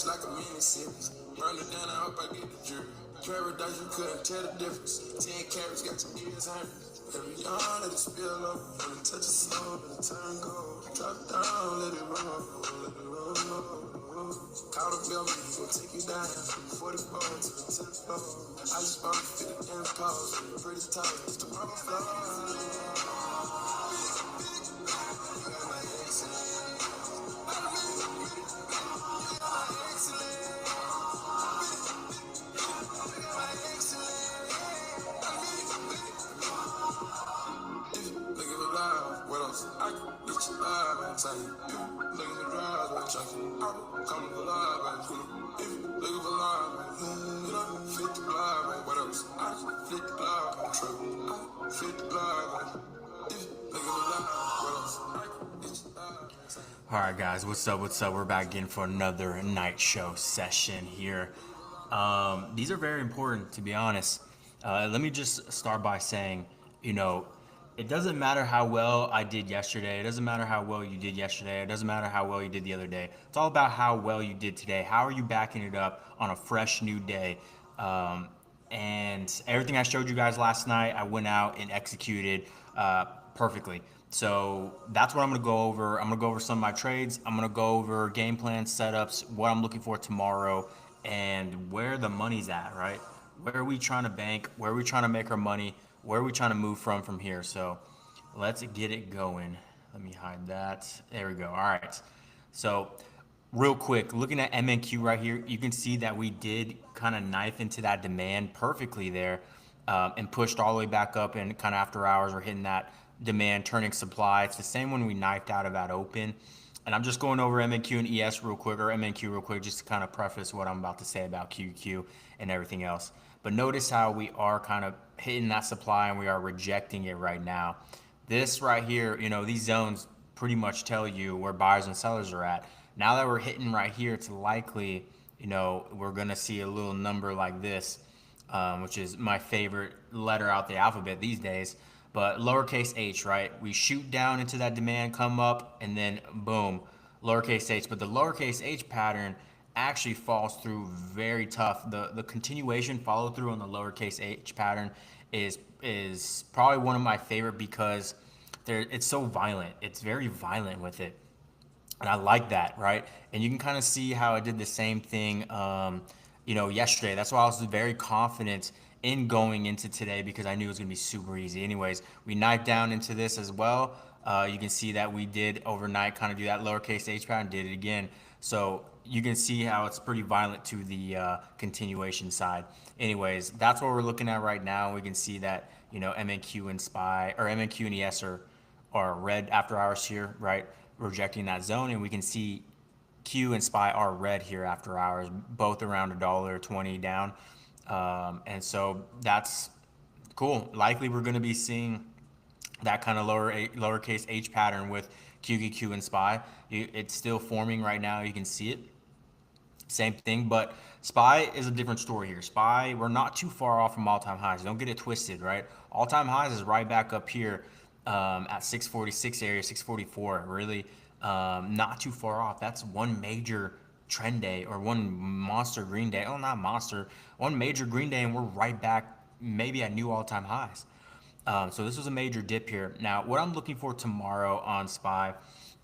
Like a mini series. Burn it down, I hope I get the jury. Paradise, you couldn't tell the difference. 10 carats got your ears hurt. Every yawn, let it spill over. When it touches slow, let it turn gold. Drop it down, let it roll, let it roll. Call the bill, he gon' take you down. 44 to the 10th floor. I just bought a 50 impulse. Pretty tough, it's the rubber floor. All right, guys, what's up? What's up? We're back again for another night show session here. These are very important, to be honest. Let me just start by saying, it doesn't matter how well I did yesterday. It doesn't matter how well you did yesterday. It doesn't matter how well you did the other day. It's all about how well you did today. How are you backing it up on a fresh new day? And everything I showed you guys last night, I went out and executed perfectly. So that's what I'm going to go over. I'm going to go over some of my trades. I'm going to go over game plans, setups, what I'm looking for tomorrow, and where the money's at, right? Where are we trying to bank? Where are we trying to make our money? Where are we trying to move from here? So let's get it going. Let me hide that. There we go. All right. So real quick, looking at MNQ right here, you can see that we did kind of knife into that demand perfectly there and pushed all the way back up, and kind of after hours we're hitting that demand turning supply. It's the same one we knifed out of that open. And I'm just going over MNQ and ES real quick, or MNQ real quick, just to kind of preface what I'm about to say about QQQ and everything else. But notice how we are kind of hitting that supply and we are rejecting it right now. This right here, these zones pretty much tell you where buyers and sellers are at. Now that we're hitting right here, it's likely, we're going to see a little number like this, which is my favorite letter out the alphabet these days. But lowercase h, right? We shoot down into that demand, come up, and then boom, lowercase h. But the lowercase h pattern actually falls through very tough. The continuation follow through on the lowercase h pattern is probably one of my favorite because it's so violent. It's very violent with it. And I like that, right? And you can kind of see how I did the same thing, yesterday. That's why I was very confident in going into today, because I knew it was gonna be super easy. Anyways, we knifed down into this as well. You can see that we did overnight kind of do that lowercase h pattern, did it again. So you can see how it's pretty violent to the continuation side. Anyways, that's what we're looking at right now. We can see that, MNQ and SPY, or MNQ and ES are red after hours here, right? Rejecting that zone, and we can see Q and SPY are red here after hours, both around $1.20 down. And so that's cool. Likely we're going to be seeing that kind of lowercase h pattern with QQQ and SPY. It's still forming right now. You can see it. Same thing, but SPY is a different story here. SPY, we're not too far off from all-time highs. Don't get it twisted, right? All-time highs is right back up here at 646 area, 644. Really not too far off. That's one major trend day, or one monster green day. Oh, not monster. One major green day, and we're right back maybe at new all-time highs. So this was a major dip here. Now, what I'm looking for tomorrow on SPY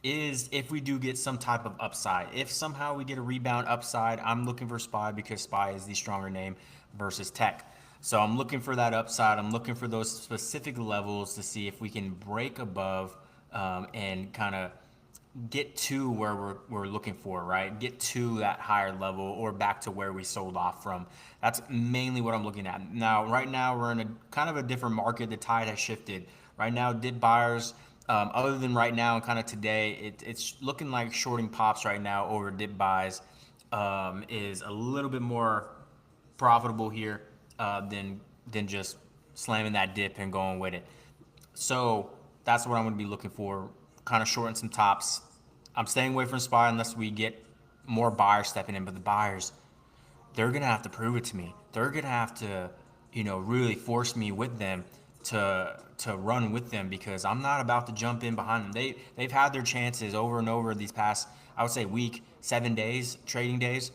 is if we do get some type of upside. If somehow we get a rebound upside, I'm looking for SPY because SPY is the stronger name versus tech. So I'm looking for that upside. I'm looking for those specific levels to see if we can break above and kind of get to where we're looking for, right? Get to that higher level or back to where we sold off from. That's mainly what I'm looking at. Now, right now, we're in a kind of a different market. The tide has shifted. Right now, dip buyers, other than right now and kind of today, it's looking like shorting pops right now over dip buys is a little bit more profitable here than just slamming that dip and going with it. So that's what I'm going to be looking for. Kind of shorten some tops. I'm staying away from SPY unless we get more buyers stepping in. But the buyers, they're going to have to prove it to me. They're going to have to, really force me with them to run with them because I'm not about to jump in behind them. They've had their chances over and over these past, I would say, week, 7 days, trading days,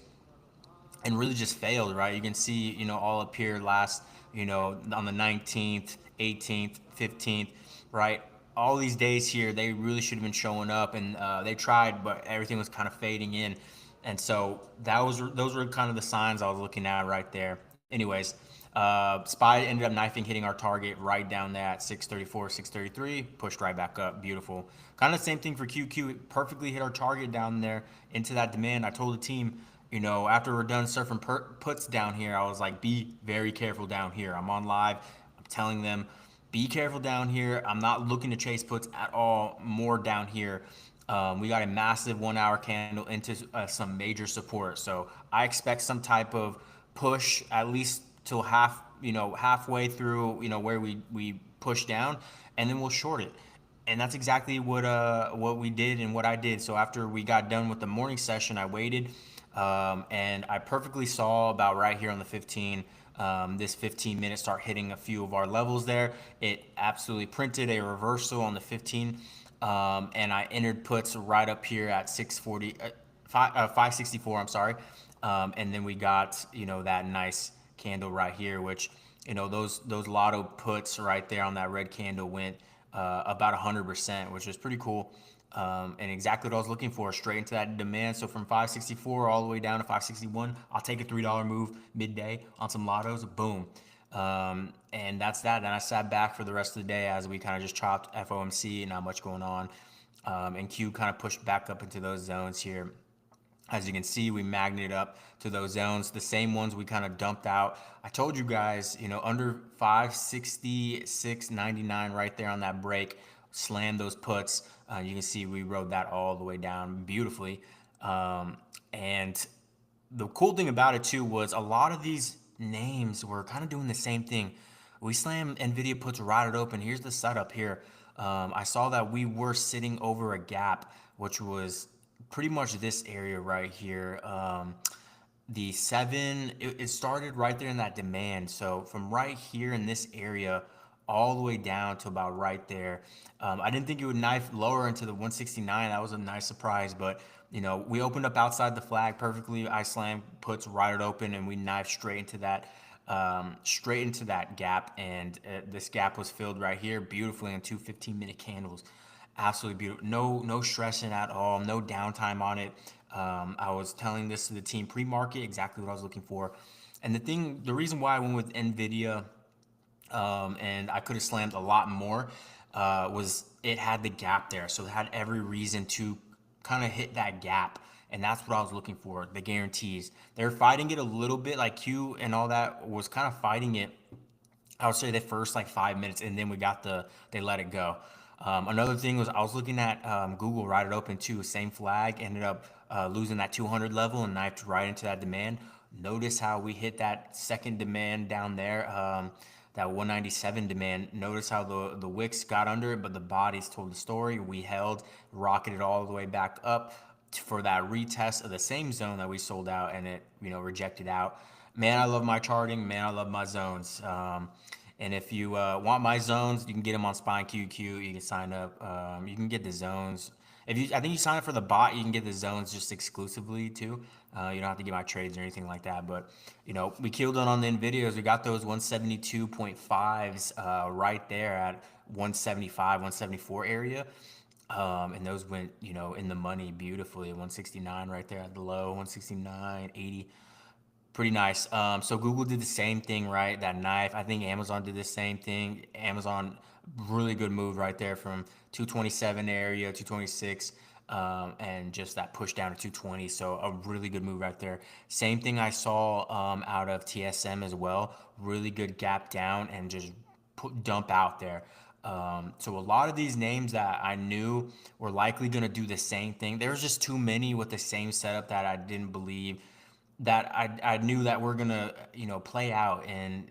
and really just failed, right? You can see, all up here last, on the 19th, 18th, 15th, right? All these days here, they really should have been showing up, and they tried, but everything was kind of fading in, and so those were kind of the signs I was looking at right there. Anyways, SPY ended up knifing, hitting our target right down there at 634, 633, pushed right back up, beautiful. Kind of the same thing for QQ, it perfectly hit our target down there into that demand. I told the team, after we're done surfing puts down here, I was like, be very careful down here. I'm on live. I'm telling them, be careful down here. I'm not looking to chase puts at all more down here. We got a massive 1 hour candle into some major support. So I expect some type of push at least till halfway through, where we push down, and then we'll short it. And that's exactly what we did and what I did. So after we got done with the morning session, I waited, and I perfectly saw about right here on the 15, this 15 minute start hitting a few of our levels there. It absolutely printed a reversal on the 15, and I entered puts right up here at 640, 564. I'm sorry, and then we got that nice candle right here, which those lotto puts right there on that red candle went about 100%, which is pretty cool. And exactly what I was looking for, straight into that demand. So from 564 all the way down to 561, I'll take a $3 move midday on some lottos, boom. And that's that. Then I sat back for the rest of the day as we kind of just chopped FOMC, not much going on. And Q kind of pushed back up into those zones here. As you can see, we magneted up to those zones, the same ones we kind of dumped out. I told you guys, under 566.99 right there on that break, slammed those puts. You can see we rode that all the way down beautifully. And the cool thing about it too was a lot of these names were kind of doing the same thing. We slammed NVIDIA puts right it open. Here's the setup here. I saw that we were sitting over a gap, which was pretty much this area right here. The 7, it started right there in that demand. So from right here in this area all the way down to about right there. I didn't think it would knife lower into the 169. That was a nice surprise, but we opened up outside the flag perfectly. I slammed puts right it open, and we knifed straight into that gap, and this gap was filled right here beautifully in two 15-minute candles. Absolutely beautiful. No stressing at all. No downtime on it. I was telling this to the team pre-market, exactly what I was looking for. And the reason why I went with NVIDIA, and I could have slammed a lot more, was it had the gap there. So it had every reason to kind of hit that gap. And that's what I was looking for, the guarantees. They're fighting it a little bit, like Q and all that was kind of fighting it, I would say, the first like 5 minutes, and then they let it go. Another thing was I was looking at Google right it open too, same flag, ended up losing that 200 level and knifed right into that demand. Notice how we hit that second demand down there, that 197 demand. Notice how the wicks got under it, but the bodies told the story. We held, rocketed all the way back up for that retest of the same zone that we sold out, and it rejected out. Man, I love my charting. Man, I love my zones. And if you want my zones, you can get them on SPY QQQ. You can sign up. You can get the zones. I think you sign up for the bot, you can get the zones just exclusively too. You don't have to get my trades or anything like that. But we killed it on the Nvidias. We got those 172.5s right there at 175, 174 area. And those went, in the money beautifully. 169 right there at the low, 169, 80. Pretty nice. So Google did the same thing, right? That knife. I think Amazon did the same thing. Amazon, really good move right there from 227 area, 226. and just that push down to 220. So a really good move right there. Same thing I saw out of TSM as well. Really good gap down and just dump out there. So a lot of these names that I knew were likely going to do the same thing. There was just too many with the same setup that I didn't believe that I knew that we're gonna play out, and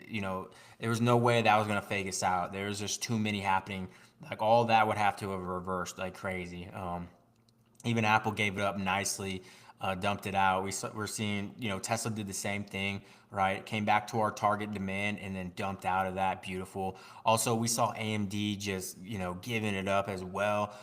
there was no way that was gonna fake us out. There was just too many happening. Like all that would have to have reversed like crazy. Even Apple gave it up nicely, dumped it out. We're seeing, Tesla did the same thing, right? Came back to our target demand and then dumped out of that. Beautiful. Also, we saw AMD just, giving it up as well.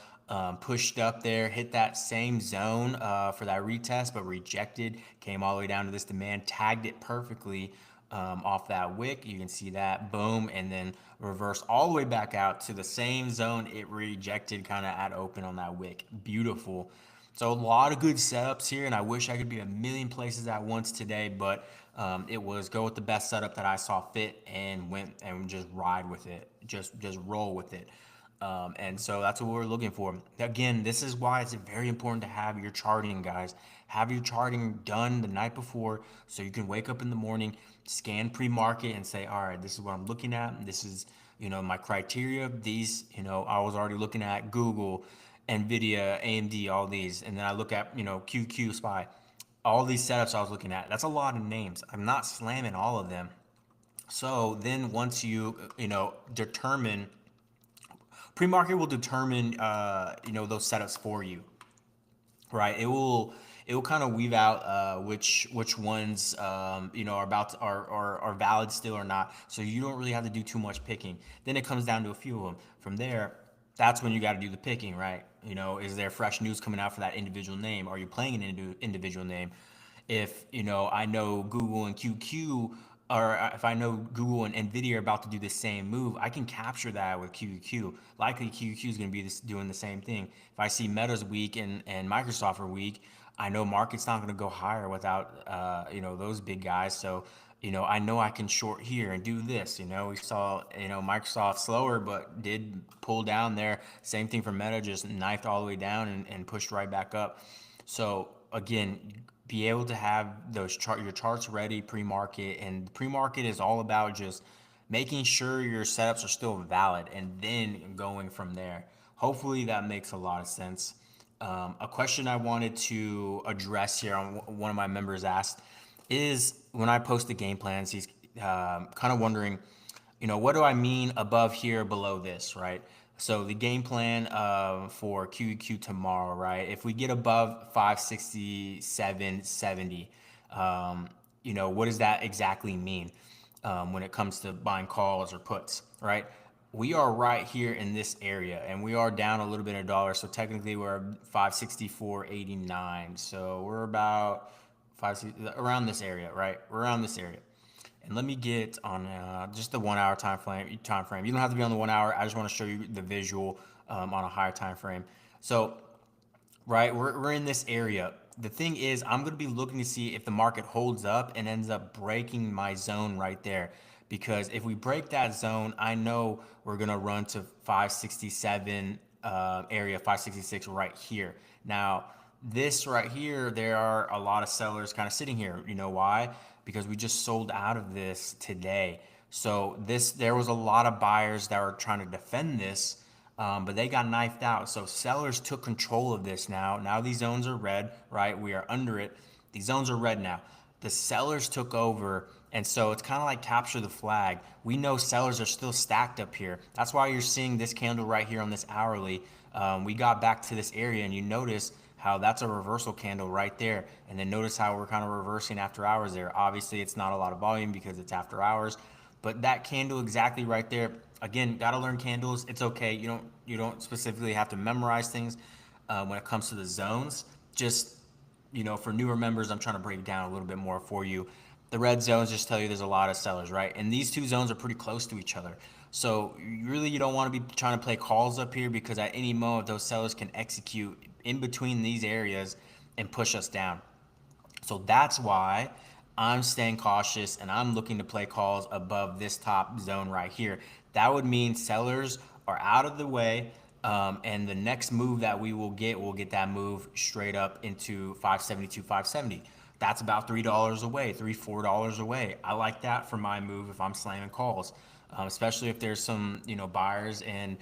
Pushed up there, hit that same zone for that retest, but rejected. Came all the way down to this demand, tagged it perfectly off that wick. You can see that, boom, and then reverse all the way back out to the same zone it rejected kind of at open on that wick. Beautiful. So a lot of good setups here, and I wish I could be a million places at once today, but it was go with the best setup that I saw fit and went and just ride with it, just roll with it. And so that's what we're looking for. Again, this is why it's very important to have your charting, guys. Have your charting done the night before so you can wake up in the morning, scan pre-market and say, all right, this is what I'm looking at. This is, my criteria. These, I was already looking at Google, Nvidia, AMD, all these. And then I look at, QQ SPY, all these setups I was looking at. That's a lot of names. I'm not slamming all of them. So then once you, determine pre-market will determine those setups for you, right? It will kind of weave out which ones are valid still or not, so you don't really have to do too much picking. Then it comes down to a few of them. From there, that's when you got to do the picking, right? Is there fresh news coming out for that individual name? Are you playing an individual name? If I know Google and QQ, or if I know Google and Nvidia are about to do the same move, I can capture that with QQQ. Likely QQQ is going to be doing the same thing. If I see Meta's weak and Microsoft are weak, I know market's not going to go higher without those big guys. So I know I can short here and do this. We saw Microsoft slower, but did pull down there. Same thing for Meta, just knifed all the way down and pushed right back up. So again, be able to have your charts ready pre-market, and pre-market is all about just making sure your setups are still valid and then going from there. Hopefully that makes a lot of sense. A question I wanted to address here on one of my members asked is, when I post the game plans, he's kind of wondering, what do I mean above here, below this, right? So the game plan for QQ tomorrow, right? If we get above 567.70, what does that exactly mean when it comes to buying calls or puts, right? We are right here in this area, and we are down a little bit in dollars. So technically, we're 564.89. So we're about around this area, right? We're around this area. And let me get on just the 1 hour time frame. You don't have to be on the 1 hour. I just want to show you the visual on a higher time frame. So, right, we're in this area. The thing is, I'm going to be looking to see if the market holds up and ends up breaking my zone right there. Because if we break that zone, I know we're going to run to 567 area, 566 right here. Now, this right here, there are a lot of sellers kind of sitting here. You know why? Because we just sold out of this today. So there was a lot of buyers that were trying to defend this, but they got knifed out. So sellers took control of this now. Now these zones are red, right? We are under it. These zones are red now. The sellers took over, and so it's kind of like capture the flag. We know sellers are still stacked up here. That's why you're seeing this candle right here on this hourly. We got back to this area, and you notice how that's a reversal candle right there. And then notice how we're kind of reversing after hours there. Obviously, it's not a lot of volume because it's after hours, but that candle exactly right there. Again, gotta learn candles. It's okay. You don't specifically have to memorize things when it comes to the zones. Just for newer members, I'm trying to break it down a little bit more for you. The red zones just tell you there's a lot of sellers, right? And these two zones are pretty close to each other. So you don't want to be trying to play calls up here, because at any moment those sellers can execute in between these areas and push us down. So that's why I'm staying cautious and I'm looking to play calls above this top zone right here. That would mean sellers are out of the way. And the next move that we'll get that move straight up into 572, 570. That's about $3 away, $4 away. I like that for my move if I'm slamming calls, especially if there's some buyers and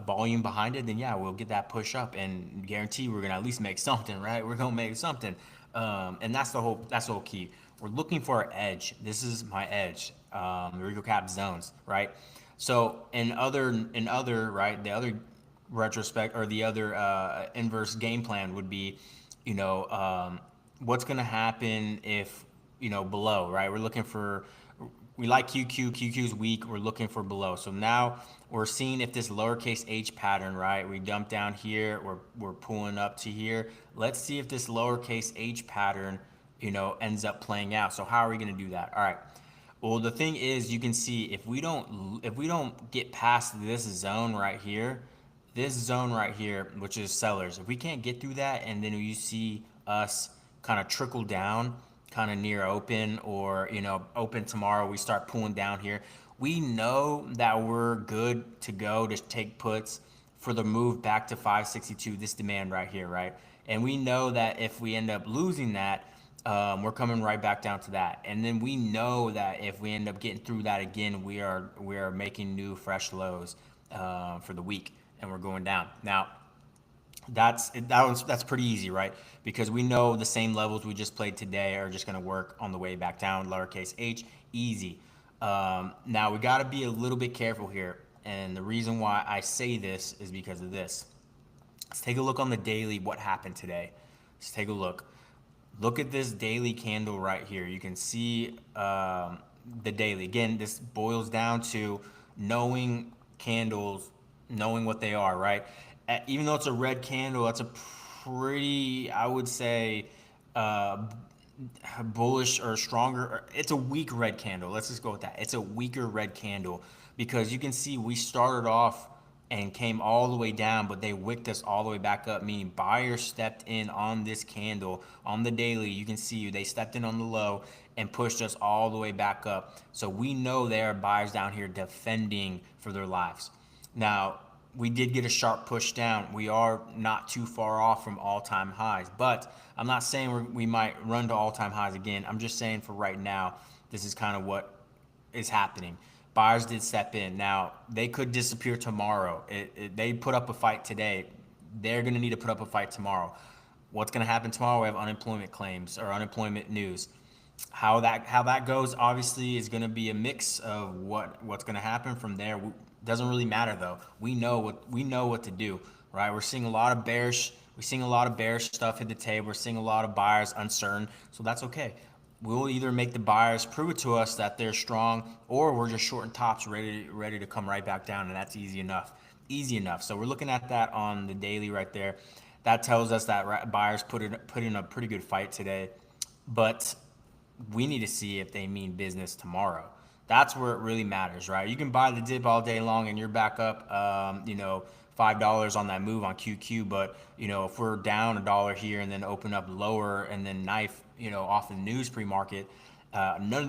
volume behind it. Then yeah, we'll get that push up and guarantee we're gonna at least make something, right? We're gonna make something, and that's the whole key. We're looking for our edge. This is my edge, the Rico Cap zones, right? So in other right, the other retrospect or the other inverse game plan would be, you know, what's going to happen if below, right? We're looking for we like QQ's weak. We're looking for below. So now we're seeing if this lowercase h pattern, right? We dump down here. We're pulling up to here. Let's see if this lowercase h pattern, ends up playing out. So how are we going to do that? All right. Well, the thing is, you can see if we don't get past this zone right here, which is sellers, if we can't get through that, and then you see us kind of trickle down, kind of near open, or open tomorrow, we start pulling down here. We know that we're good to go to take puts for the move back to 562, this demand right here, right? And we know that if we end up losing that, we're coming right back down to that. And then we know that if we end up getting through that again, we are making new fresh lows for the week, and we're going down. Now, that's pretty easy, right? Because we know the same levels we just played today are just going to work on the way back down. Lowercase h, easy. Now we got to be a little bit careful here, and the reason why I say this is because of this. Let's take a look on the daily. What happened today? Let's take a look. Look at this daily candle right here. You can see the daily. Again, this boils down to knowing candles, knowing what they are, right? Even though it's a red candle, that's a pretty, I would say, uh, bullish or stronger. It's a weak red candle. Let's just go with that. It's a weaker red candle because you can see we started off and came all the way down, but they wicked us all the way back up, meaning buyers stepped in on this candle on the daily. You can see they stepped in on the low and pushed us all the way back up. So we know there are buyers down here defending for their lives. Now, we did get a sharp push down. We are not too far off from all-time highs, but I'm not saying we might run to all-time highs again. I'm just saying for right now, this is kind of what is happening. Buyers did step in. Now, they could disappear tomorrow. They put up a fight today. They're going to need to put up a fight tomorrow. What's going to happen tomorrow? We have unemployment claims or unemployment news. How that goes obviously is going to be a mix of what's going to happen from there. Doesn't really matter though. We know what to do, right? We're seeing a lot of bearish stuff hit the table. We're seeing a lot of buyers uncertain, so that's okay. We'll either make the buyers prove it to us that they're strong, or we're just shorting tops, ready to come right back down, and that's easy enough. Easy enough. So we're looking at that on the daily right there. That tells us that buyers put in a pretty good fight today, but we need to see if they mean business tomorrow. That's where it really matters, right? You can buy the dip all day long and you're back up, $5 on that move on QQ. But if we're down $1 here and then open up lower and then knife, off the news pre-market, none of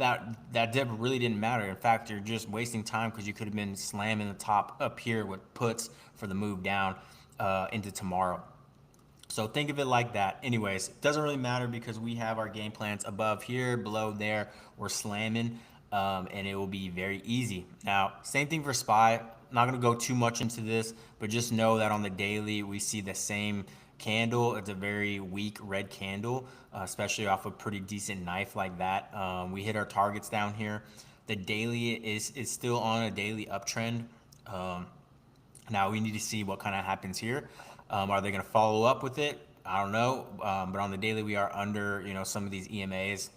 that dip really didn't matter. In fact, you're just wasting time because you could have been slamming the top up here with puts for the move down into tomorrow. So think of it like that. Anyways, it doesn't really matter because we have our game plans above here, below there. We're slamming, and it will be very easy. Now, same thing for SPY. Not going to go too much into this, but just know that on the daily, we see the same candle. It's a very weak red candle, especially off a pretty decent knife like that. We hit our targets down here. The daily is still on a daily uptrend. Now we need to see what kind of happens here. Are they going to follow up with it? I don't know. But on the daily, we are under, some of these EMAs.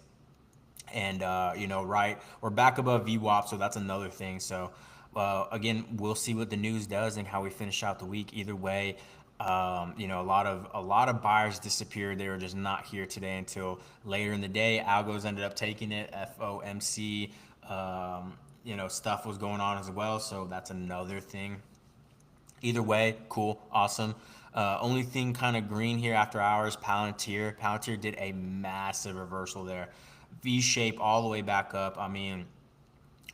And, right, we're back above VWAP, so that's another thing. So, again, we'll see what the news does and how we finish out the week. Either way, a lot of buyers disappeared. They were just not here today until later in the day. Algos ended up taking it. FOMC, stuff was going on as well. So that's another thing. Either way, cool, awesome. Only thing kind of green here after hours, Palantir. Palantir did a massive reversal there. V shape all the way back up. I mean,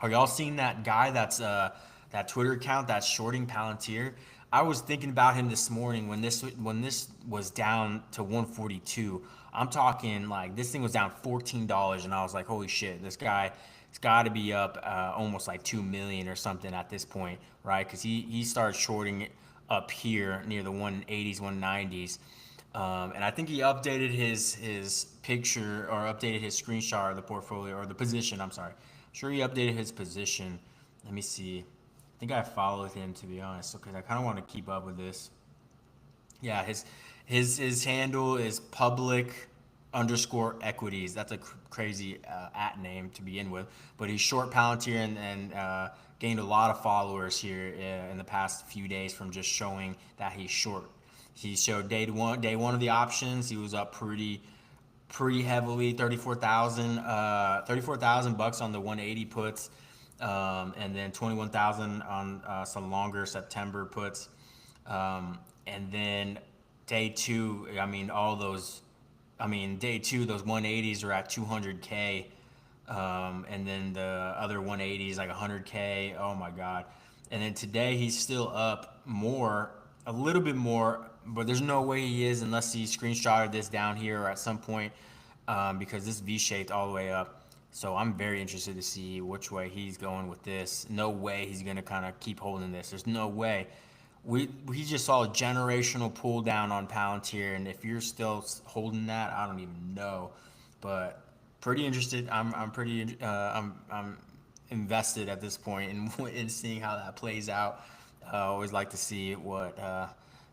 are y'all seeing that guy that Twitter account that's shorting Palantir? I was thinking about him this morning when this was down to 142. I'm talking like this thing was down $14, and I was like, holy shit, this guy has got to be up almost like 2 million or something at this point, right? Because he started shorting it up here near the 180s, 190s. And I think he updated his picture or updated his screenshot of the portfolio or the position. I'm sorry. Sure, he updated his position. Let me see. I think I followed him to be honest, because I kind of want to keep up with this. Yeah, his handle is public underscore equities. That's a crazy at name to begin with. But he's short Palantir and gained a lot of followers here in the past few days from just showing that he's short. He showed day one of the options. He was up pretty heavily, 34,000 bucks on the 180 puts, and then 21,000 on some longer September puts. And then day two, day two, those 180s are at 200K. And then the other 180s like 100K. Oh my God. And then today he's still up more, a little bit more, but there's no way he is unless he screenshotted this down here or at some point, because this V-shaped all the way up. So I'm very interested to see which way he's going with this. No way he's going to kind of keep holding this. There's no way. We just saw a generational pull down on Palantir, and if you're still holding that, I don't even know. But pretty interested. I'm invested at this point in seeing how that plays out. I always like to see what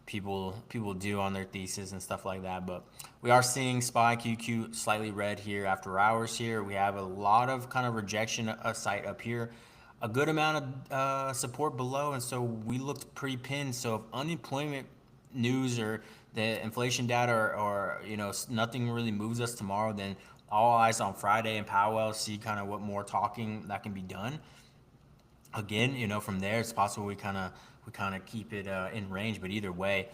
people do on their thesis and stuff like that. But we are seeing SPY QQ slightly red here after hours. Here we have a lot of kind of rejection site up here, a good amount of support below, and so we looked pretty pinned. So if unemployment news or the inflation data or nothing really moves us tomorrow, then all eyes on Friday and Powell, see kind of what more talking that can be done. Again, from there it's possible we kind of keep it in range. But either way,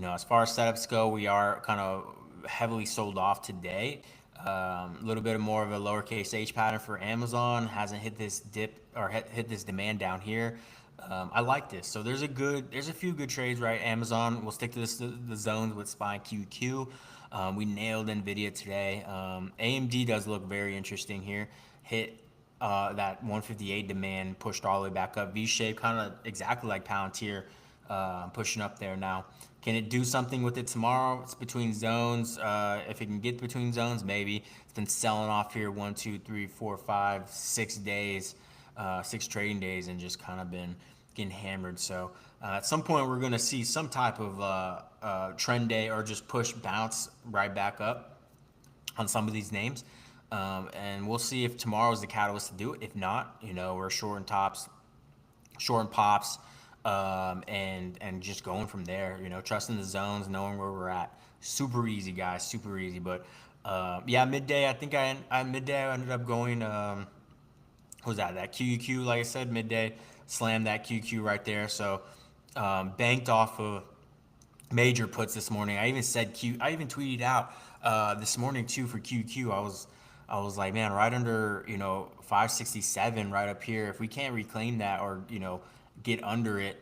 as far as setups go, we are kind of heavily sold off today. A little bit more of a lowercase h pattern for Amazon. Hasn't hit this dip or hit this demand down here. I like this. So there's a few good trades, right? Amazon, we'll stick to the zones with SPY QQ. We nailed Nvidia today. AMD does look very interesting here. Hit that 158 demand, pushed all the way back up. V-shape, kind of exactly like Palantir, pushing up there now. Can it do something with it tomorrow? It's between zones. If it can get between zones, maybe. It's been selling off here 1, 2, 3, 4, 5, 6 days, 6 trading days, and just kind of been getting hammered. So at some point, we're going to see some type of trend day or just push bounce right back up on some of these names. And we'll see if tomorrow is the catalyst to do it. If not, we're short and tops, short and pops, and just going from there. Trusting the zones, knowing where we're at. Super easy, guys. Super easy. But yeah, midday. I think midday I ended up going. What was that? That QQQ, like I said, midday slammed that QQ right there. So banked off of major puts this morning. I even tweeted out this morning too for QQ. I was like, man, right under 567 right up here. If we can't reclaim that or get under it,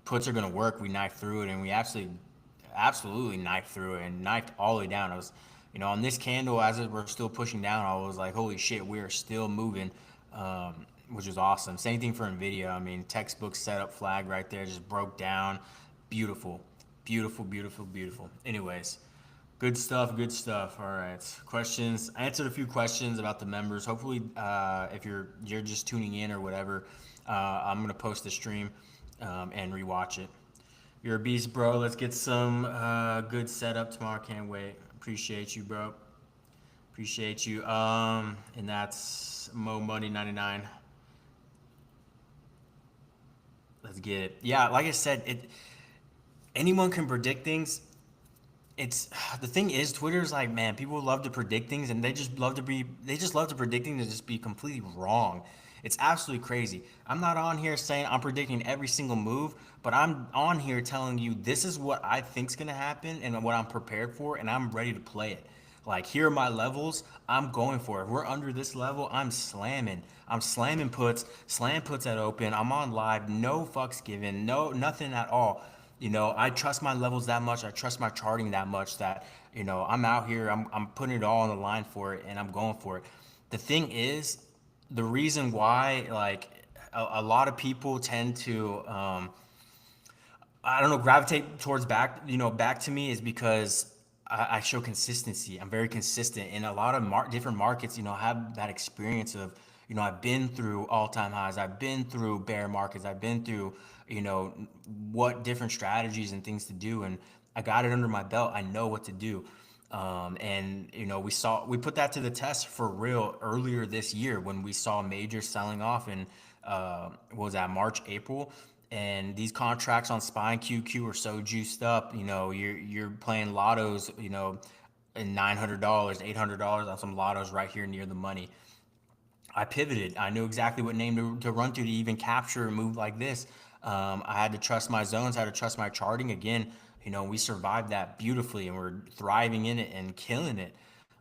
puts are gonna work. We knifed through it, and we absolutely knifed through it and knifed all the way down. I was, on this candle as we're still pushing down, I was like, holy shit, we are still moving, which is awesome. Same thing for Nvidia. I mean, textbook setup flag right there, just broke down. Beautiful, beautiful, beautiful, beautiful. Anyways. Good stuff, good stuff. All right, questions. I answered a few questions about the members. Hopefully, if you're just tuning in or whatever, I'm gonna post the stream and rewatch it. You're a beast, bro. Let's get some good setup tomorrow. Can't wait. Appreciate you, bro. Appreciate you. And that's Mo Money 99. Let's get it. Yeah, like I said, anyone can predict things. It's the thing is, Twitter's like, man, people love to predict things, and they just love to predict things and just be completely wrong. It's absolutely crazy. I'm not on here saying I'm predicting every single move, but I'm on here telling you this is what I think's gonna happen and what I'm prepared for, and I'm ready to play it. Like, here are my levels. I'm going for it. If we're under this level, I'm slamming. I'm slamming puts, slam puts at open. I'm on live, no fucks given, no nothing at all. I trust my levels that much. I trust my charting that much that, I'm out here. I'm putting it all on the line for it, and I'm going for it. The thing is, the reason why, like, a lot of people tend to I don't know, gravitate towards back to me is because I show consistency. I'm very consistent in a lot of different markets. I have that experience of, I've been through all-time highs. I've been through bear markets. I've been through, what different strategies and things to do. And I got it under my belt. I know what to do. And we put that to the test for real earlier this year when we saw major selling off in what was that, March, April. And these contracts on SPY and QQ are so juiced up. You're playing lottos, and $900, $800 on some lottos right here near the money. I pivoted. I knew exactly what name to run to even capture a move like this. I had to trust my zones, had to trust my charting. Again, we survived that beautifully, and we're thriving in it and killing it.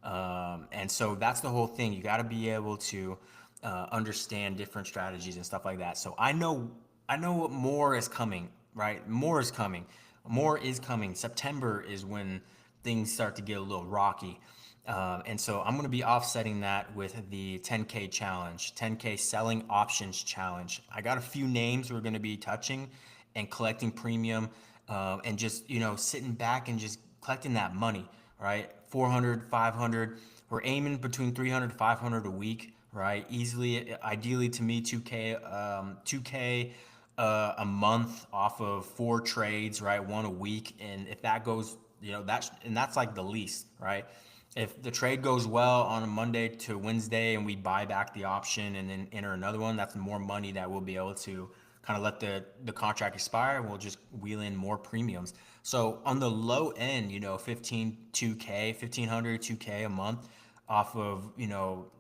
And so that's the whole thing. You got to be able to understand different strategies and stuff like that. So I know what more is coming, right? More is coming. More is coming. September is when things start to get a little rocky. And so I'm going to be offsetting that with the 10K challenge, 10K selling options challenge. I got a few names we're going to be touching and collecting premium, and just, sitting back and just collecting that money, right? 400, 500. We're aiming between 300 to 500 a week, right? Easily, ideally to me, 2K a month off of 4 trades, right? One a week. And if that goes, that's like the least, right? If the trade goes well on a Monday to Wednesday and we buy back the option and then enter another one, that's more money that we'll be able to kind of let the contract expire. We'll just wheel in more premiums. So on the low end, 15, 2K, 1500, 2K a month off of,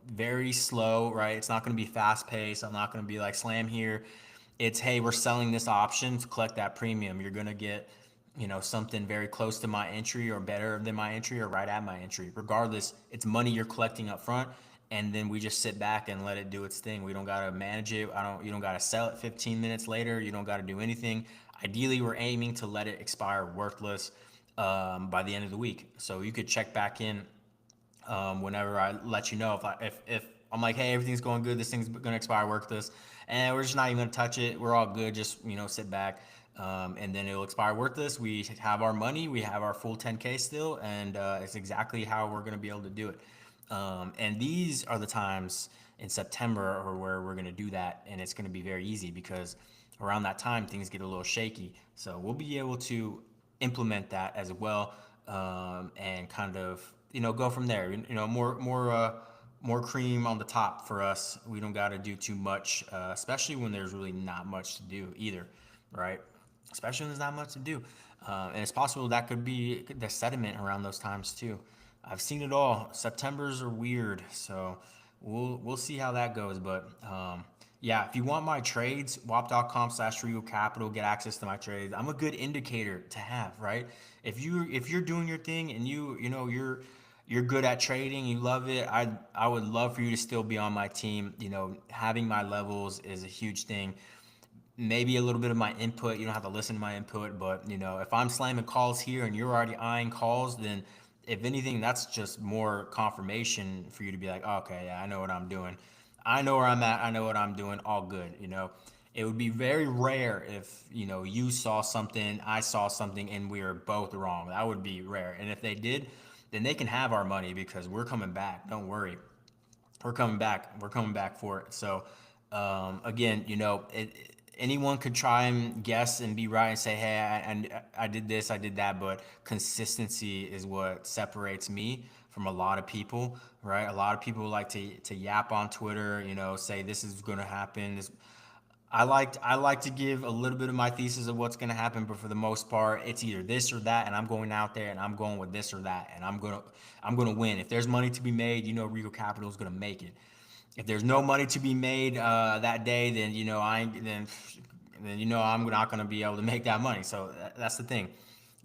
very slow, right? It's not going to be fast paced. I'm not going to be like slam here. It's, hey, we're selling this option to collect that premium. You're going to get, something very close to my entry or better than my entry or right at my entry. Regardless, it's money you're collecting up front, and then we just sit back and let it do its thing. We don't got to manage it. You don't got to sell it 15 minutes later. You don't got to do anything. Ideally, we're aiming to let it expire worthless by the end of the week. So you could check back in whenever I let you know if I'm like, hey, everything's going good, this thing's gonna expire worthless, and we're just not even gonna touch it. We're all good. Just sit back, and then it'll expire worthless. We have our money. We have our full 10K still, and it's exactly how we're gonna be able to do it. And these are the times in September or where we're gonna do that, and it's gonna be very easy because around that time things get a little shaky. So we'll be able to implement that as well, and kind of go from there. More cream on the top for us. We don't got to do too much, especially when there's really not much to do either, right? Especially when there's not much to do, and it's possible that could be the sediment around those times too. I've seen it all. September's are weird, so we'll see how that goes. But yeah, if you want my trades, wap.com/Regal Capital, get access to my trades. I'm a good indicator to have, right? If you're doing your thing and you're good at trading, you love it. I would love for you to still be on my team. Having my levels is a huge thing. Maybe a little bit of my input. You don't have to listen to my input, but if I'm slamming calls here and you're already eyeing calls, then if anything, that's just more confirmation for you to be like, oh, okay, yeah, I know what I'm doing. I know where I'm at. I know what I'm doing. All good. It would be very rare if you saw something, I saw something, and we were both wrong. That would be rare. And if they did, then they can have our money because we're coming back. Don't worry, we're coming back. We're coming back for it. So again, anyone could try and guess and be right and say, hey, I did this, I did that, but consistency is what separates me from a lot of people, right? A lot of people like to yap on Twitter, say this is going to happen. I like to give a little bit of my thesis of what's going to happen, but for the most part, it's either this or that, and I'm going out there and I'm going with this or that, and I'm gonna win. If there's money to be made, Regal Capital is gonna make it. If there's no money to be made that day, then I'm not gonna be able to make that money. So that's the thing.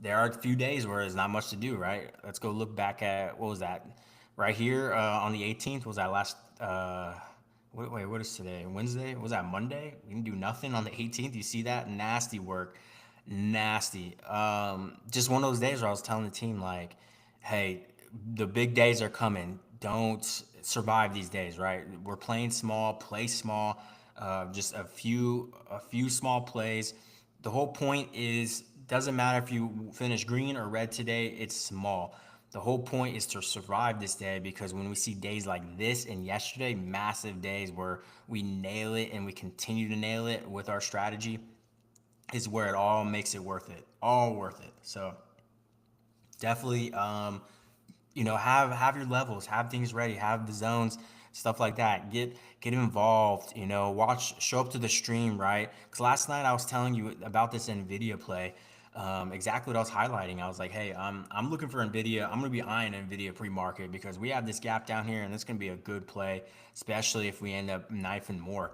there are a few days where there's not much to do, right? Let's go look back at what was that right here on the 18th. Was that last? Wait, what is today? Wednesday? Was that Monday? We didn't do nothing on the 18th. You see that nasty work, nasty. Just one of those days where I was telling the team like, hey, the big days are coming. Don't survive these days, right? We're playing small, play small, just a few small plays. The whole point is doesn't matter if you finish green or red today, it's small. The whole point is to survive this day because when we see days like this and yesterday, massive days where we nail it and we continue to nail it with our strategy, is where it all makes it worth it. All worth it. So definitely have your levels, have things ready, have the zones, stuff like that. Get involved, watch, show up to the stream, right? Because last night I was telling you about this Nvidia play, exactly what I was highlighting. I was like, hey, I'm looking for Nvidia. I'm gonna be eyeing Nvidia pre-market because we have this gap down here, and it's gonna be a good play, especially if we end up knifing more.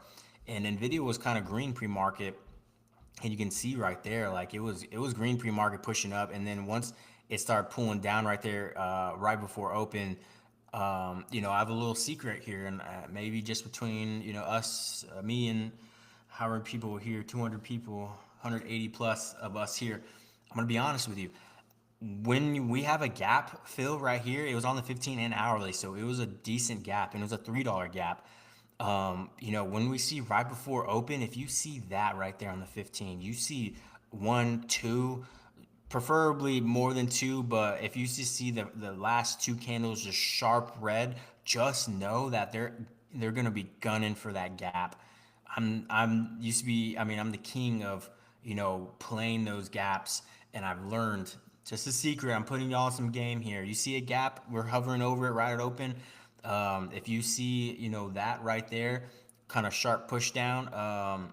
And Nvidia was kind of green pre-market, and you can see right there, like it was green pre-market pushing up, and then once it started pulling down right there, right before open, I have a little secret here, and maybe just between us, me and however people here, 200 people, 180 plus of us here. I'm gonna be honest with you. When we have a gap fill right here, it was on the 15 and hourly, so it was a decent gap, and it was a $3 gap. When we see right before open, if you see that right there on the 15, you see one, two, preferably more than two, but if you just see the last two candles just sharp red, just know that they're gonna be gunning for that gap. I'm used to be, I mean, I'm the king of playing those gaps, and I've learned just a secret. I'm putting y'all some game here. You see a gap, we're hovering over it right at open. If you see that right there, kind of sharp push down,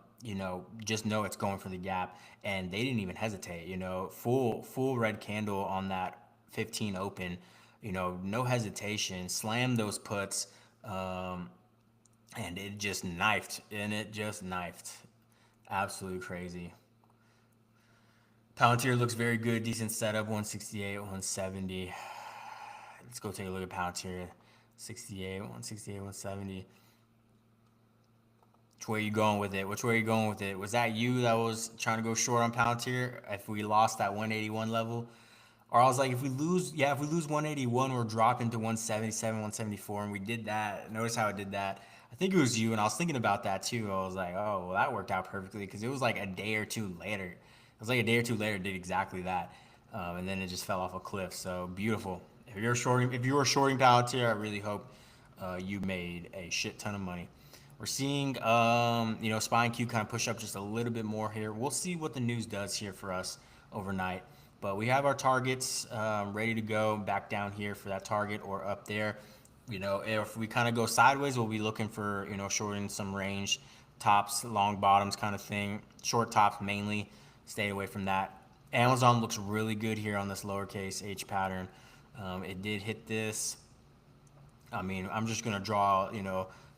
just know it's going for the gap. And they didn't even hesitate. Full red candle on that 15 open. No hesitation. Slam those puts. And it just knifed. Absolutely crazy. Palantir looks very good. Decent setup. 168, 170. Let's go take a look at Palantir. 68, 168, 170. Which way are you going with it? Which way are you going with it? Was that you that was trying to go short on Palantir if we lost that 181 level? Or I was like, if we lose 181, we're dropping to 177, 174, and we did that. Notice how I did that. I think it was you, and I was thinking about that too. I was like, oh, well, that worked out perfectly because it was like a day or two later. It was like a day or two later, did exactly that, and then it just fell off a cliff. So beautiful. If you were shorting Palantir, I really hope you made a shit ton of money. We're seeing, SPY Q kind of push up just a little bit more here. We'll see what the news does here for us overnight. But we have our targets ready to go back down here for that target or up there. If we kind of go sideways, we'll be looking for, shorting some range, tops, long bottoms kind of thing. Short tops mainly. Stay away from that. Amazon looks really good here on this lowercase h pattern. It did hit this. I mean, I'm just gonna draw,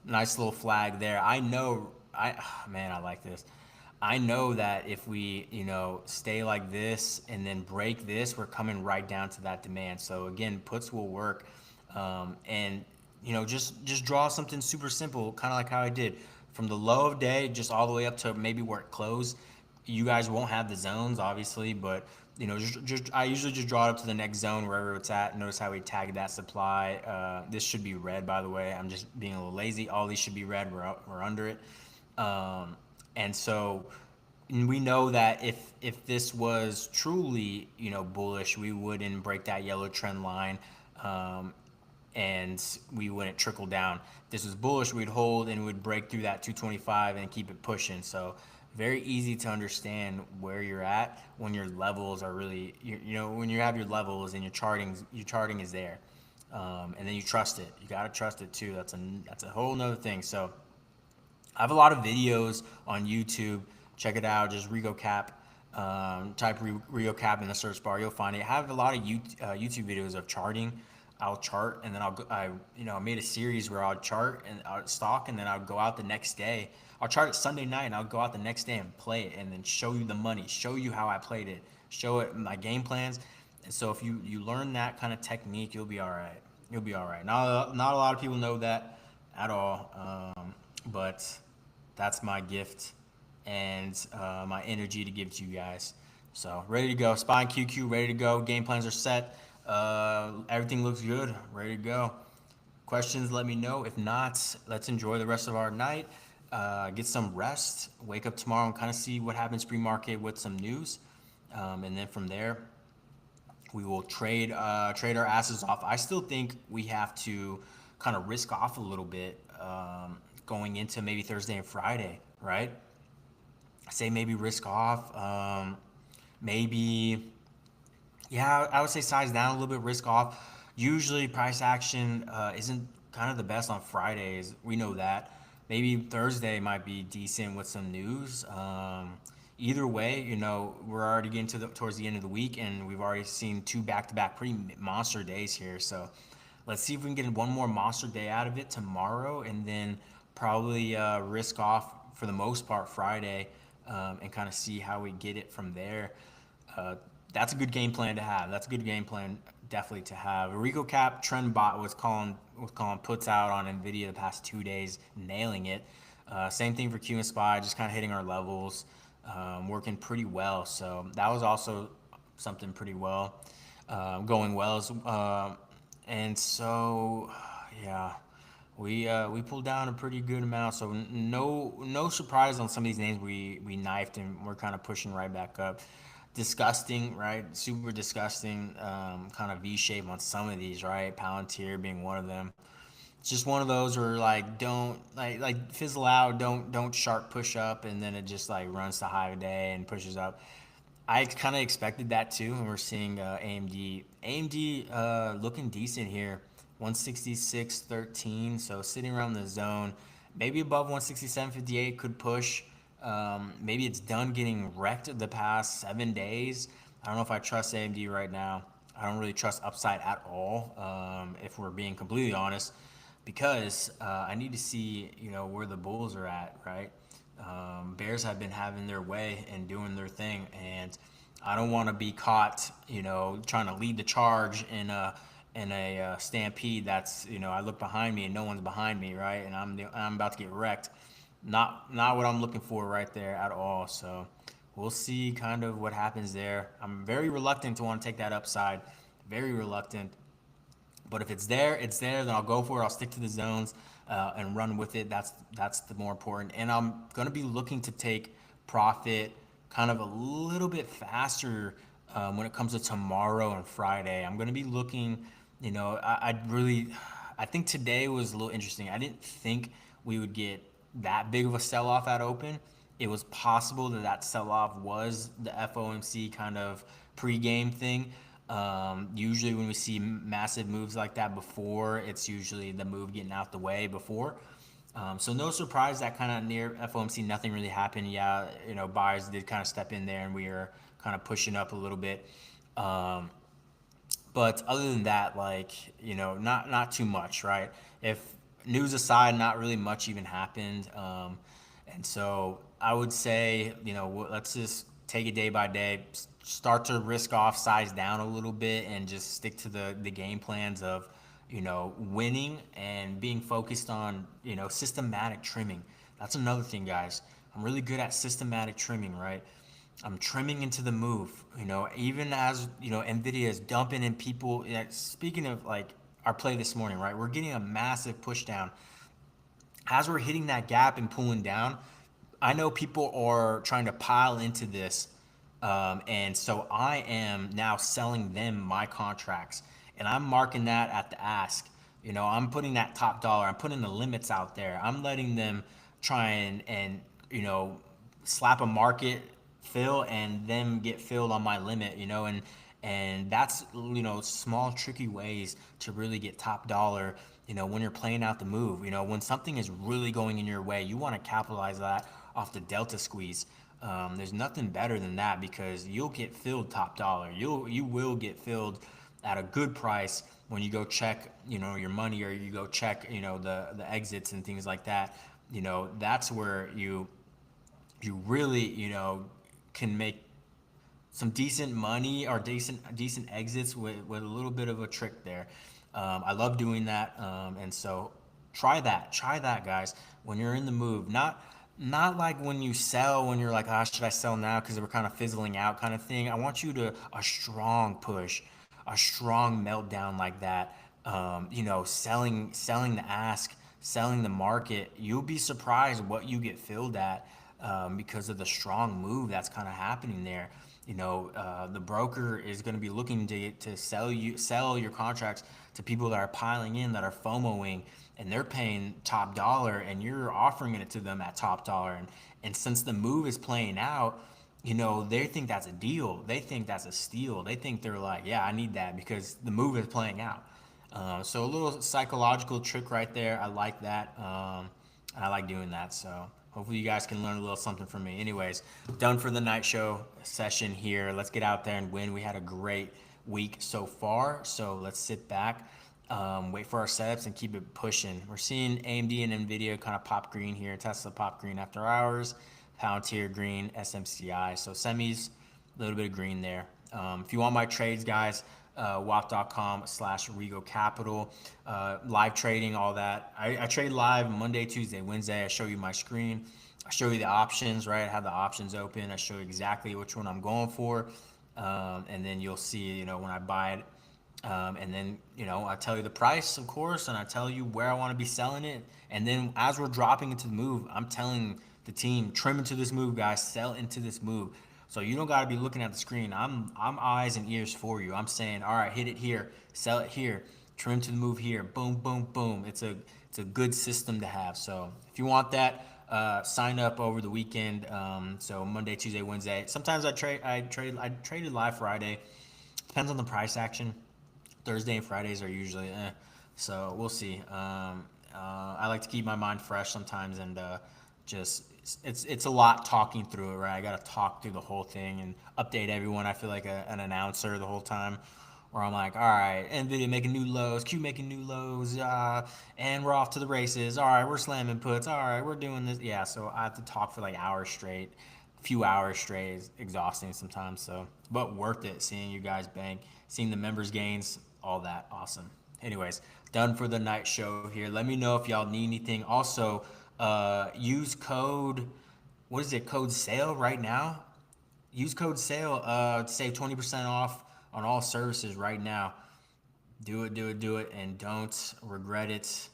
nice little flag there. Man, I like this. I know that if we, stay like this and then break this, we're coming right down to that demand. So again, puts will work, and just draw something super simple, kind of like how I did from the low of day, just all the way up to maybe where it closed. You guys won't have the zones, obviously, but just I usually just draw it up to the next zone wherever it's at. Notice how we tagged that supply. This should be red, by the way. I'm just being a little lazy. All these should be red. We're under it, and so we know that if this was truly bullish, we wouldn't break that yellow trend line. And we wouldn't trickle down. If this was bullish, we'd hold and we'd break through that 225 and keep it pushing. So very easy to understand where you're at when your levels are really, when you have your levels and your charting is there, and then you trust it. You gotta trust it too. That's a whole nother thing. So I have a lot of videos on YouTube. Check it out. Just Rigo Cap. Type Rigo Cap in the search bar. You'll find it. I have a lot of YouTube videos of charting. I'll chart, and then I made a series where I'll chart and I'll stock, and then I'll go out the next day. I'll chart it Sunday night, and I'll go out the next day and play it, and then show you the money, show you how I played it. show it my game plans. And so if you learn that kind of technique, you'll be all right. You'll be all right. Not a lot of people know that at all, but that's my gift and my energy to give to you guys. So ready to go. SPY and QQ ready to go. Game plans are set. Everything looks good. Ready to go. Questions, let me know. If not, let's enjoy the rest of our night. Get some rest. Wake up tomorrow and kind of see what happens pre-market with some news. And then from there, we will trade our asses off. I still think we have to kind of risk off a little bit going into maybe Thursday and Friday, right? I say maybe risk off. Maybe, yeah, I would say size down a little bit, risk off. Usually, price action isn't kind of the best on Fridays. We know that. Maybe Thursday might be decent with some news. Either way, we're already getting towards the end of the week, and we've already seen two back-to-back pretty monster days here. So let's see if we can get one more monster day out of it tomorrow, and then probably risk off for the most part Friday, and kind of see how we get it from there. Uh, that's a good game plan to have. That's a good game plan definitely to have. Rico Cap Trendbot was calling puts out on Nvidia the past 2 days, nailing it. Same thing for Q and SPY, just kind of hitting our levels, working pretty well. So that was also something pretty well, going well. And so, yeah, we pulled down a pretty good amount. So no surprise on some of these names we knifed, and we're kind of pushing right back up. Disgusting, right? Super disgusting, kind of V shape on some of these, right? Palantir being one of them. It's just one of those where don't fizzle out, don't sharp push up, and then it just runs to high day and pushes up. I kind of expected that too, and we're seeing AMD looking decent here, 166.13, so sitting around the zone, maybe above 167.58 could push. Maybe it's done getting wrecked the past 7 days. I don't know if I trust AMD right now. I don't really trust upside at all, if we're being completely honest, because I need to see where the bulls are at, right? Bears have been having their way and doing their thing, and I don't want to be caught, trying to lead the charge in a stampede. That's I look behind me and no one's behind me, right? And I'm about to get wrecked. Not what I'm looking for right there at all. So we'll see kind of what happens there. I'm very reluctant to want to take that upside. Very reluctant. But if it's there, it's there. Then I'll go for it. I'll stick to the zones and run with it. That's the more important. And I'm gonna be looking to take profit kind of a little bit faster when it comes to tomorrow and Friday. I'm gonna be looking. I think today was a little interesting. I didn't think we would get that big of a sell off at open. It was possible that sell off was the FOMC kind of pregame thing. Usually when we see massive moves like that before, it's usually the move getting out the way before. So no surprise that kind of near FOMC, nothing really happened. Yeah, buyers did kind of step in there and we were kind of pushing up a little bit. But other than that, not too much, right? If news aside, not really much even happened. And so I would say, let's just take it day by day, start to risk off, size down a little bit, and just stick to the game plans of, winning and being focused on, systematic trimming. That's another thing, guys. I'm really good at systematic trimming, right? I'm trimming into the move, even as, Nvidia is dumping in people. Speaking of our play this morning, right? We're getting a massive push down. As we're hitting that gap and pulling down, I know people are trying to pile into this. And so I am now selling them my contracts, and I'm marking that at the ask. I'm putting that top dollar. I'm putting the limits out there. I'm letting them try and slap a market fill and them get filled on my limit. And that's small tricky ways to really get top dollar. When you're playing out the move. When something is really going in your way, you want to capitalize that off the delta squeeze. There's nothing better than that, because you'll get filled top dollar. You will get filled at a good price when you go check your money, or you go check the exits and things like that. That's where you really can make some decent money or decent exits with a little bit of a trick there. I love doing that, and so try that, guys. When you're in the move, not like when you sell, when you're like, ah, should I sell now because we're kind of fizzling out, kind of thing. I want you to a strong push, a strong meltdown like that. Selling the ask, selling the market. You'll be surprised what you get filled at, because of the strong move that's kind of happening there. The broker is going to be looking to sell your contracts to people that are piling in, that are FOMOing, and they're paying top dollar, and you're offering it to them at top dollar. And since the move is playing out, they think that's a deal. They think that's a steal. They think they're like, yeah, I need that because the move is playing out. So a little psychological trick right there. I like that. And I like doing that. So hopefully you guys can learn a little something from me. Anyways, done for the night show session here. Let's get out there and win. We had a great week so far. So let's sit back, wait for our setups, and keep it pushing. We're seeing AMD and NVIDIA kind of pop green here. Tesla pop green after hours. Palantir green. SMCI. So semis, a little bit of green there. If you want my trades, guys, WAP.com/Rego Capital, live trading, all that. I trade live Monday, Tuesday, Wednesday. I show you my screen. I show you the options, right? I have the options open. I show you exactly which one I'm going for. And then you'll see, when I buy it. And then, I tell you the price, of course, and I tell you where I want to be selling it. And then as we're dropping into the move, I'm telling the team, trim into this move, guys, sell into this move. So you don't got to be looking at the screen. I'm eyes and ears for you. I'm saying, all right, hit it here, sell it here, trim to the move here, boom, boom, boom. It's a good system to have. So if you want that, sign up over the weekend. So Monday, Tuesday, Wednesday. Sometimes I traded live Friday. Depends on the price action. Thursday and Fridays are usually so we'll see. I like to keep my mind fresh sometimes, and just it's a lot talking through it, right? I got to talk through the whole thing and update everyone. I feel like an announcer the whole time, where I'm like, all right, NVIDIA making new lows, Q making new lows, and we're off to the races. All right, we're slamming puts. All right, we're doing this. Yeah, so I have to talk for like hours straight, few hours straight. Is exhausting sometimes. So, but worth it. Seeing you guys bank, seeing the members gains, all that, awesome. Anyways, done for the night show here. Let me know if y'all need anything. Also, use code, what is it, code sale right now. Use code sale to save 20% off on all services right now. Do it, do it, do it, and don't regret it.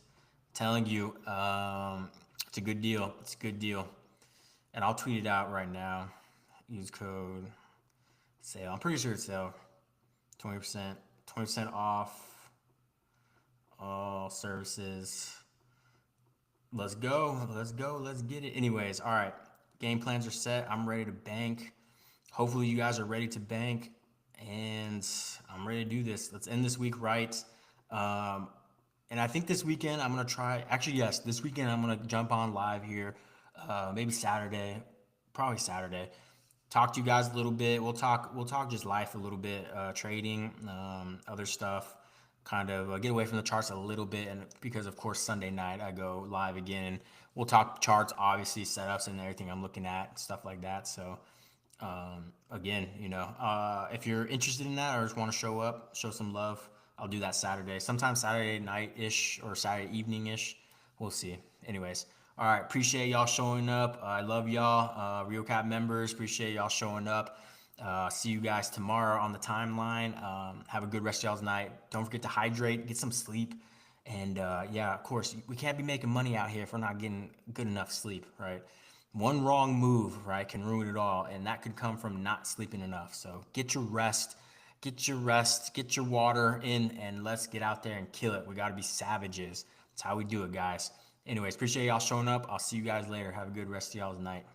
Telling you, it's a good deal. It's a good deal. And I'll tweet it out right now. Use code sale. I'm pretty sure it's sale. 20% off all services. Let's go. Let's go. Let's get it. Anyways, all right. Game plans are set. I'm ready to bank. Hopefully you guys are ready to bank, and I'm ready to do this. Let's end this week right. And I think this weekend I'm gonna try. Actually, yes, this weekend I'm gonna jump on live here. Maybe Saturday, probably Saturday. Talk to you guys a little bit. We'll talk just life a little bit, trading, other stuff. Kind of get away from the charts a little bit, and because of course Sunday night I go live again, and we'll talk charts, obviously setups and everything I'm looking at, stuff like that. So again, if you're interested in that or just want to show up, show some love, I'll do that Saturday. Sometimes Saturday night ish or Saturday evening ish. We'll see. Anyways, all right. Appreciate y'all showing up. I love y'all, Real Cap members. Appreciate y'all showing up. See you guys tomorrow on the timeline. Have a good rest of y'all's night. Don't forget to hydrate, get some sleep, and yeah, of course, we can't be making money out here if we're not getting good enough sleep, right? One wrong move, right, can ruin it all, and that could come from not sleeping enough. So get your rest, get your water in, and let's get out there and kill it. We got to be savages. That's how we do it, guys. Anyways, appreciate y'all showing up. I'll see you guys later. Have a good rest of y'all's night.